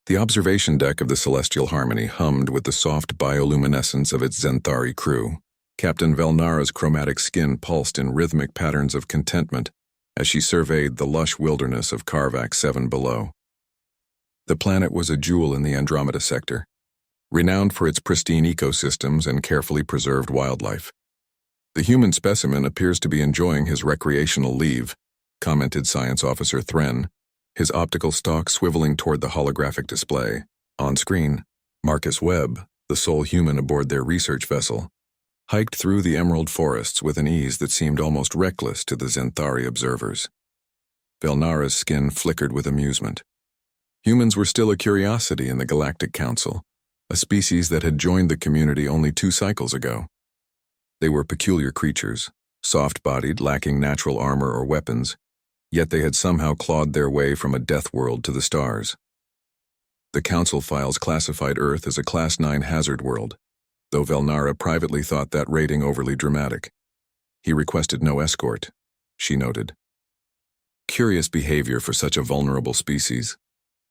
The observation deck of the Celestial Harmony hummed with the soft bioluminescence of its Zenthari crew. Captain Velnara's chromatic skin pulsed in rhythmic patterns of contentment as she surveyed the lush wilderness of Karvak 7 below. The planet was a jewel in the Andromeda sector, renowned for its pristine ecosystems and carefully preserved wildlife. "The human specimen appears to be enjoying his recreational leave," commented Science Officer Thren, his optical stalk swiveling toward the holographic display. On screen, Marcus Webb, the sole human aboard their research vessel, hiked through the emerald forests with an ease that seemed almost reckless to the Zenthari observers. Velnara's skin flickered with amusement. Humans were still a curiosity in the Galactic Council, a species that had joined the community only 2 cycles ago. They were peculiar creatures, soft-bodied, lacking natural armor or weapons, yet they had somehow clawed their way from a death world to the stars. The Council files classified Earth as a Class 9 hazard world, though Velnara privately thought that rating overly dramatic. He requested no escort, she noted. Curious behavior for such a vulnerable species.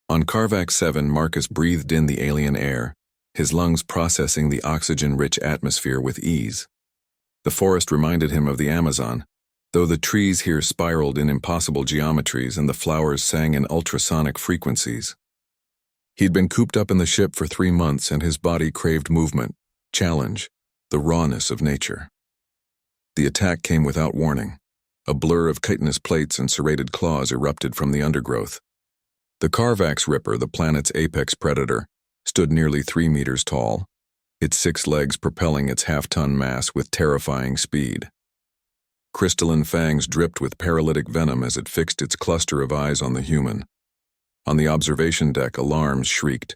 On Karvak 7, Marcus breathed in the alien air, his lungs processing the oxygen-rich atmosphere with ease. The forest reminded him of the Amazon, though the trees here spiraled in impossible geometries and the flowers sang in ultrasonic frequencies. He'd been cooped up in the ship for 3 months and his body craved movement, challenge, the rawness of nature. The attack came without warning. A blur of chitinous plates and serrated claws erupted from the undergrowth. The Karvak's Ripper, the planet's apex predator, stood nearly 3 meters tall, its 6 legs propelling its half-ton mass with terrifying speed. Crystalline fangs dripped with paralytic venom as it fixed its cluster of eyes on the human. On the observation deck, alarms shrieked.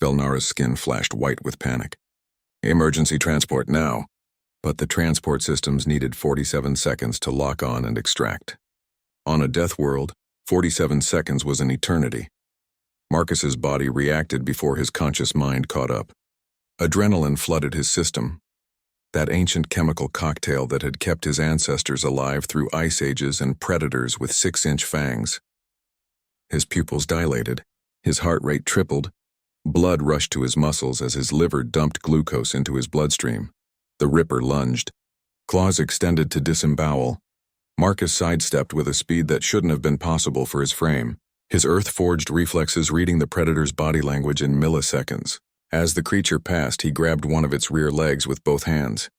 Velnara's skin flashed white with panic. "Emergency transport now." But the transport systems needed 47 seconds to lock on and extract. On a death world, 47 seconds was an eternity. Marcus's body reacted before his conscious mind caught up. Adrenaline flooded his system, that ancient chemical cocktail that had kept his ancestors alive through ice ages and predators with 6-inch fangs. His pupils dilated, his heart rate tripled, blood rushed to his muscles as his liver dumped glucose into his bloodstream. The Ripper lunged. Claws extended to disembowel. Marcus sidestepped with a speed that shouldn't have been possible for his frame, his earth-forged reflexes reading the predator's body language in milliseconds. As the creature passed, he grabbed one of its rear legs with both hands.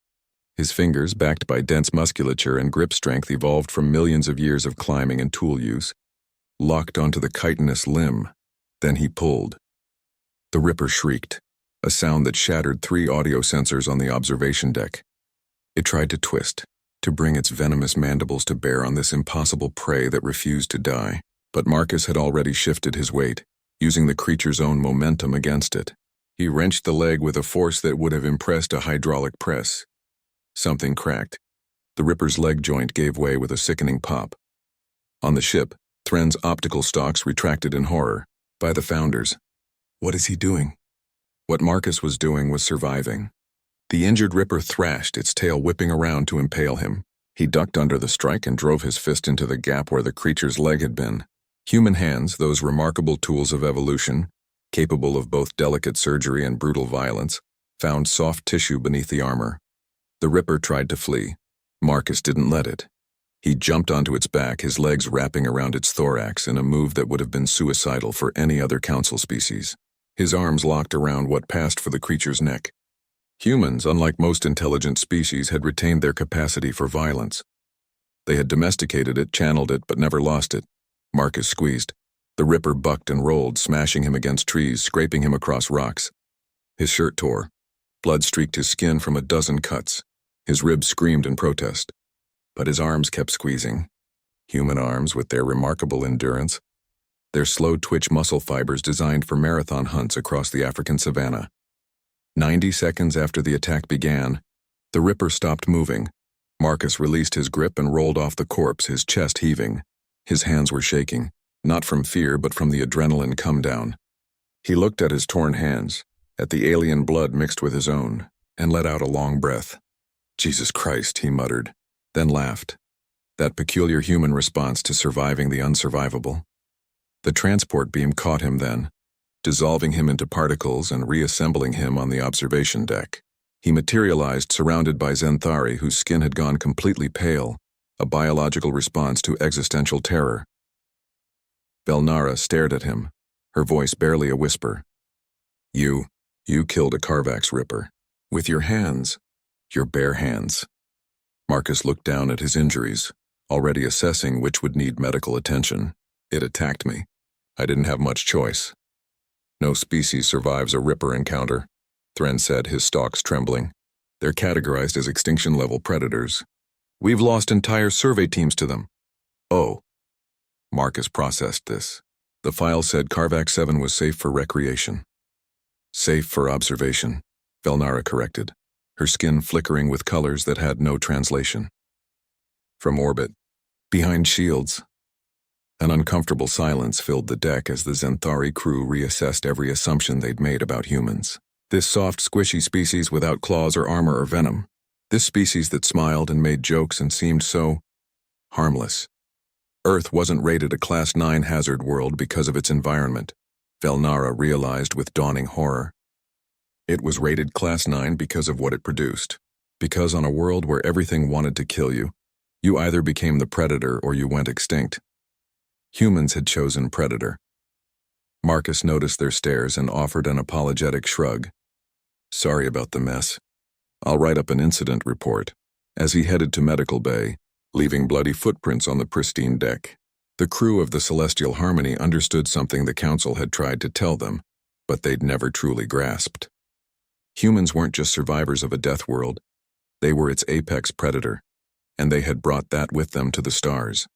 His fingers, backed by dense musculature and grip strength evolved from millions of years of climbing and tool use, locked onto the chitinous limb. Then he pulled. The Ripper shrieked, a sound that shattered 3 audio sensors on the observation deck. It tried to twist, to bring its venomous mandibles to bear on this impossible prey that refused to die. But Marcus had already shifted his weight, using the creature's own momentum against it. He wrenched the leg with a force that would have impressed a hydraulic press. Something cracked. The Ripper's leg joint gave way with a sickening pop. On the ship, Thren's optical stalks retracted in horror. By the Founders. What is he doing? What Marcus was doing was surviving. The injured Ripper thrashed, its tail whipping around to impale him. He ducked under the strike and drove his fist into the gap where the creature's leg had been. Human hands, those remarkable tools of evolution, capable of both delicate surgery and brutal violence, found soft tissue beneath the armor. The Ripper tried to flee. Marcus didn't let it. He jumped onto its back, his legs wrapping around its thorax in a move that would have been suicidal for any other council species. His arms locked around what passed for the creature's neck. Humans, unlike most intelligent species, had retained their capacity for violence. They had domesticated it, channeled it, but never lost it. Marcus squeezed. The Ripper bucked and rolled, smashing him against trees, scraping him across rocks. His shirt tore. Blood streaked his skin from a dozen cuts. His ribs screamed in protest. But his arms kept squeezing. Human arms with their remarkable endurance. Their slow twitch muscle fibers designed for marathon hunts across the African savanna. 90 seconds after the attack began, the Ripper stopped moving. Marcus released his grip and rolled off the corpse, his chest heaving. His hands were shaking. Not from fear, but from the adrenaline come-down. He looked at his torn hands, at the alien blood mixed with his own, and let out a long breath. "Jesus Christ," he muttered, then laughed. That peculiar human response to surviving the unsurvivable. The transport beam caught him then, dissolving him into particles and reassembling him on the observation deck. He materialized surrounded by Zenthari whose skin had gone completely pale, a biological response to existential terror. Velnara stared at him, her voice barely a whisper. You killed a Carvax Ripper. With your hands. Your bare hands. Marcus looked down at his injuries, already assessing which would need medical attention. It attacked me. I didn't have much choice. No species survives a Ripper encounter, Thren said, his stalks trembling. They're categorized as extinction-level predators. We've lost entire survey teams to them. Oh. Marcus processed this. The file said Carvax 7 was safe for recreation. Safe for observation, Velnara corrected, her skin flickering with colors that had no translation. From orbit, behind shields. An uncomfortable silence filled the deck as the Zenthari crew reassessed every assumption they'd made about humans. This soft, squishy species without claws or armor or venom. This species that smiled and made jokes and seemed so harmless. Earth wasn't rated a Class 9 hazard world because of its environment, Velnara realized with dawning horror. It was rated Class 9 because of what it produced. Because on a world where everything wanted to kill you, you either became the predator or you went extinct. Humans had chosen predator. Marcus noticed their stares and offered an apologetic shrug. Sorry about the mess. I'll write up an incident report. As he headed to medical bay, leaving bloody footprints on the pristine deck. The crew of the Celestial Harmony understood something the Council had tried to tell them, but they'd never truly grasped. Humans weren't just survivors of a death world. They were its apex predator, and they had brought that with them to the stars.